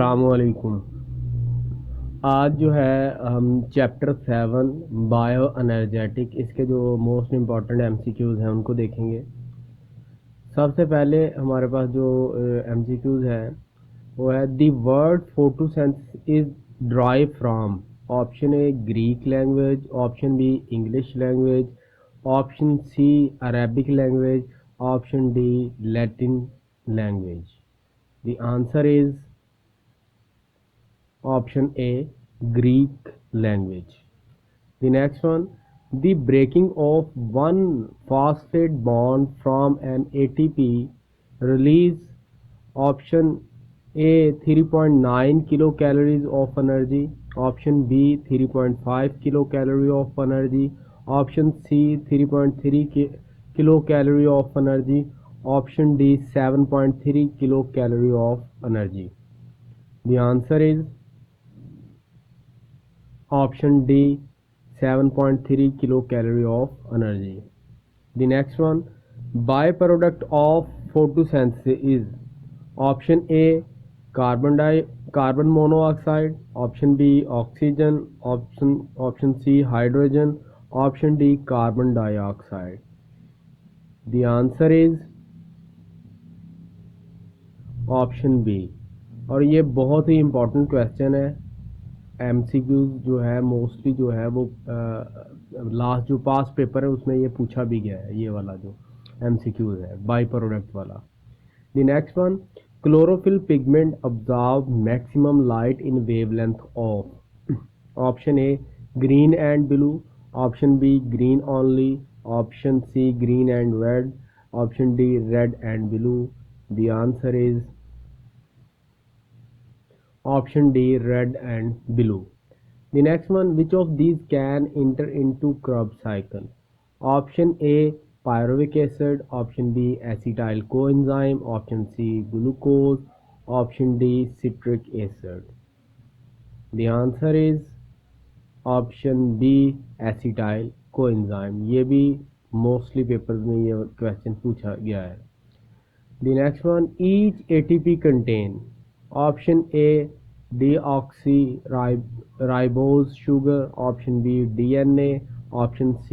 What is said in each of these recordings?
अस्सलामुअलैकुम। आज जो है हम चैप्टर 7 बायो एनर्जेटिक इसके जो मोस्ट इम्पॉर्टेंट एमसीक्यूज़ हैं उनको देखेंगे। सबसे पहले हमारे पास जो एमसीक्यूज़ है वो है the word photosynthesis is derive from. Option A Greek language, option B English language, option C Arabic language, option D Latin language. The answer is option A, Greek language. The next one, the breaking of one phosphate bond from an ATP release option A 3.9 kilocalories of energy, option B 3.5 kilocalorie of energy, option C 3.3 kilocalorie of energy, option D 7.3 kilocalorie of energy. The answer is option D 7.3 kilocalorie of energy. The next one, byproduct of photosynthesis is option A carbon monoxide, option B oxygen, option C hydrogen, option D carbon dioxide. The answer is option B। और ये बहुत ही important question है। MCQs जो है mostly जो है वो last जो पास पेपर है उसमें ये पूछा भी गया है, ये वाला जो एमसीक्यूज है बाई प्रोडक्ट वाला। The next one, chlorophyll pigment absorb maximum light in wavelength of. Option A green and blue, option B green only, option C green and red, option D red and blue. The answer is option D, red and blue. The next one, which of these can enter into Krebs cycle? Option A pyruvic acid, option B acetyl coenzyme, option C glucose, option D citric acid. The answer is option B acetyl coenzyme। ये भी mostly papers में ये question पूछा गया है। The next one, each ATP contain option A deoxyribose sugar, option B DNA, option C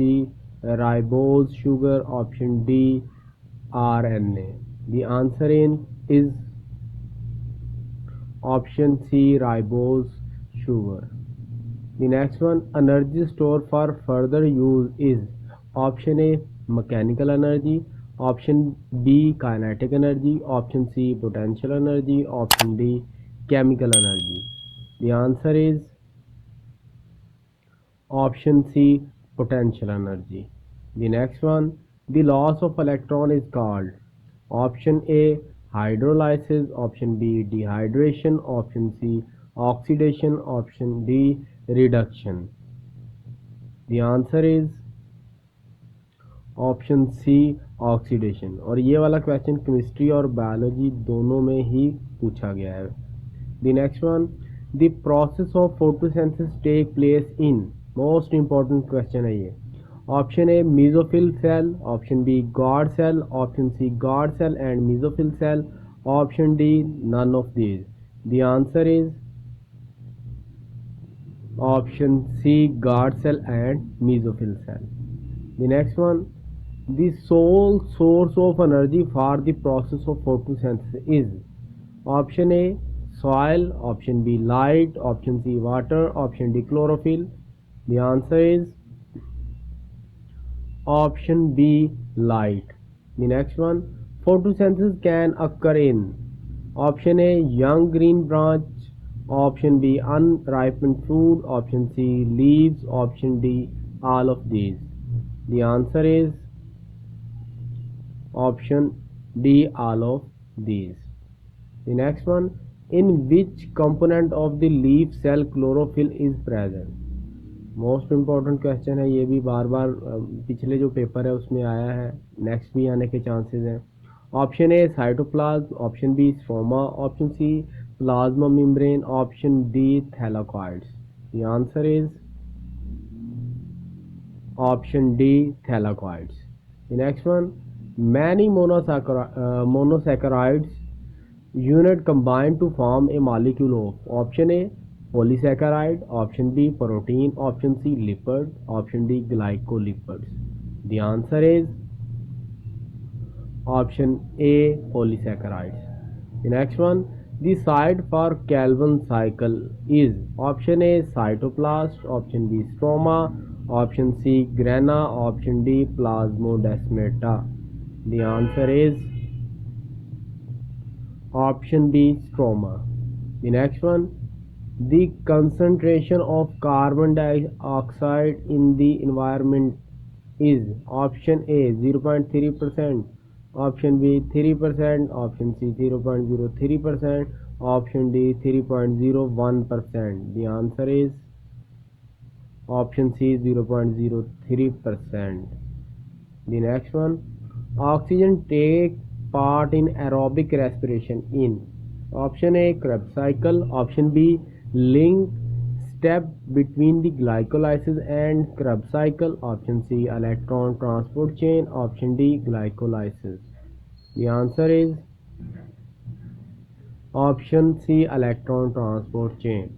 ribose sugar, option D RNA. The answer is option C ribose sugar. The next one, energy store for further use is option A mechanical energy, option B kinetic energy, option C potential energy, option D chemical energy. The answer is option C potential energy. The next one, the loss of electron is called option A hydrolysis, option B dehydration, option C oxidation, option D reduction. The answer is option C oxidation. और ये वाला question chemistry और biology दोनों में ही पूछा गया है। The next one, the process of photosynthesis take place in. Most important question है ये। Option A mesophyll cell, option B guard cell, option C guard cell and mesophyll cell, option D none of these. The answer is option C guard cell and mesophyll cell. The next one, the sole source of energy for the process of photosynthesis is option A soil, option B light, option C water, option D chlorophyll. The answer is option B light. The next one, photosynthesis can occur in option A young green branch, option B unripened fruit, option C leaves, option D all of these. The answer is option D all of these. The next one, in which component of the leaf cell chlorophyll is present? Most important question है, ये भी बार बार पिछले जो paper है उसमें आया है, next भी आने के चांसेस हैं। Option A cytoplasm, option B stroma, option C plasma membrane, option D thylakoids. The answer is option D thylakoids. The next one, many monosaccharides unit combine to form a molecule of option A polysaccharide, option B protein, option C lipid, option D glycolipids. The answer is option A polysaccharides. The next one, the site for Calvin cycle is option A cytoplast, option B stroma, option C grana, option D plasmodesmata. The answer is option B stroma. The next one, the concentration of carbon dioxide in the environment is option A 0.3%, option B 3%, option C 0.03%, option D 3.01%. The answer is option C 0.03%. The next one, oxygen take part in aerobic respiration in option A Krebs cycle, option B link step between the glycolysis and Krebs cycle, option C electron transport chain, option D glycolysis. The answer is option C electron transport chain.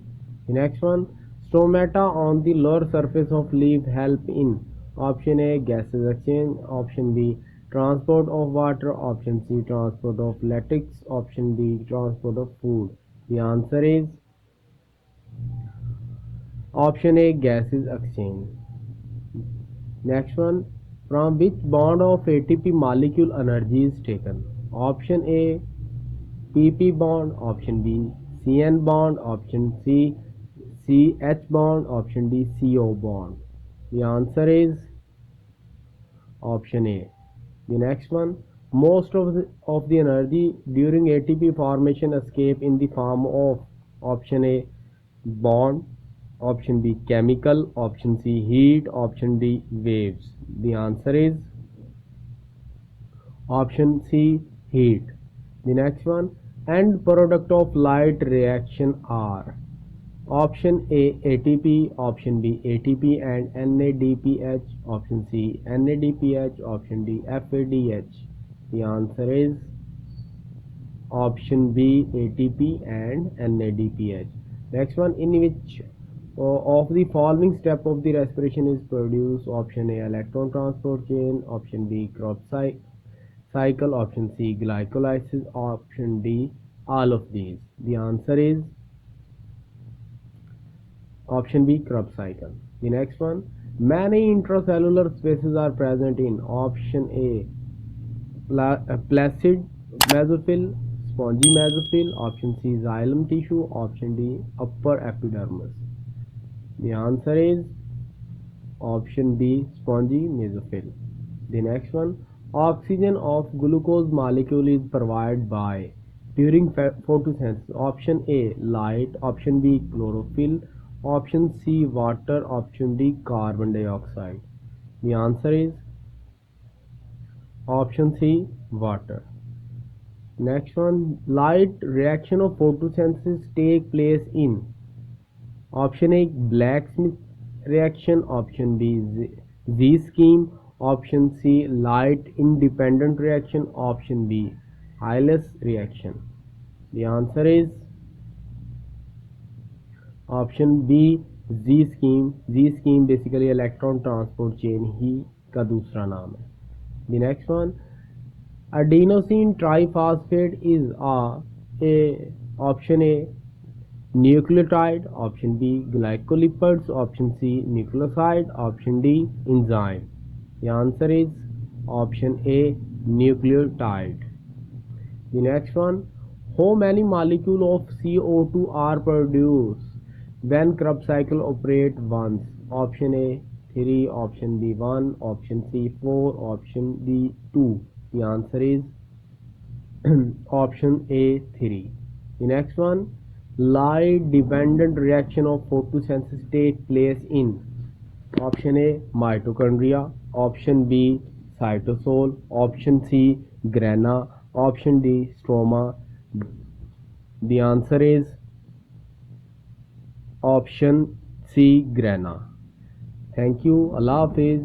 The next one, stomata on the lower surface of leaf help in option A gases exchange, option B transport of water, option C transport of latex, option D transport of food. The answer is option A gases exchange. Next one, from which bond of ATP molecule energy is taken? Option A PP bond, option B CN bond, option C CH bond, option D CO bond. The answer is option A. The next one, most of the energy during ATP formation escape in the form of option A bond, option B chemical, option C heat, option D waves. The answer is option C heat. The next one, end product of light reaction are option A ATP, option B ATP and NADPH, option C NADPH, option D FADH. The answer is option B ATP and NADPH. Next one, in which of the following step of the respiration is produced? Option A electron transport chain, option B Krebs cycle, option C glycolysis, option D all of these. The answer is option B Krebs cycle. The next one, many intracellular spaces are present in option A placid mesophyll, spongy mesophyll, option C xylem tissue, option D upper epidermis. The answer is option B spongy mesophyll. The next one, oxygen of glucose molecule is provided by during photosynthesis. Option A light, option B chlorophyll, option C water, option D carbon dioxide. The answer is option C water. Next one, light reaction of photosynthesis take place in option A Blacksmith reaction, option B Z scheme, option C light independent reaction, option B Hillis reaction. The answer is option B Z scheme. Z scheme basically electron transport chain ही का दूसरा नाम है. The next one, adenosine triphosphate is a option A nucleotide, option B glycolipids, option C nucleoside, option D enzyme. The answer is option A nucleotide. The next one, how many molecules of CO2 are produced when Krebs cycle operate once? Option A 3, option B 1, option C 4, option D 2. The answer is option A 3. The next one, light dependent reaction of photosynthesis take place in option A mitochondria, option B cytosol, option C grana, option D stroma. The answer is option C grana. Thank you. Allah Hafiz.